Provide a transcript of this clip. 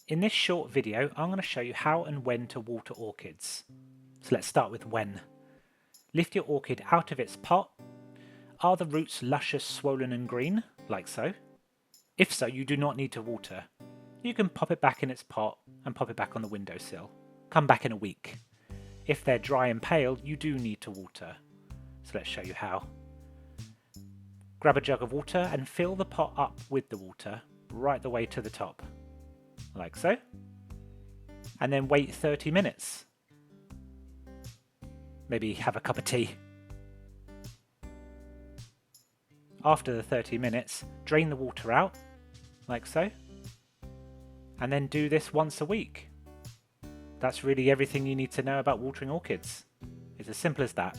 In this short video, I'm going to show you how and when to water orchids. So let's start with when. Lift your orchid out of its pot. Are the roots luscious, swollen and green, like so? If so, you do not need to water. You can pop it back in its pot and pop it back on the windowsill. Come back in a week. If they're dry and pale, you do need to water. So let's show you how. Grab a jug of water and fill the pot up with the water right the way to the top, like so. And then wait 30 minutes. Maybe have a cup of tea. After the 30 minutes, drain the water out, like so. And then do this once a week. That's really everything you need to know about watering orchids. It's as simple as that.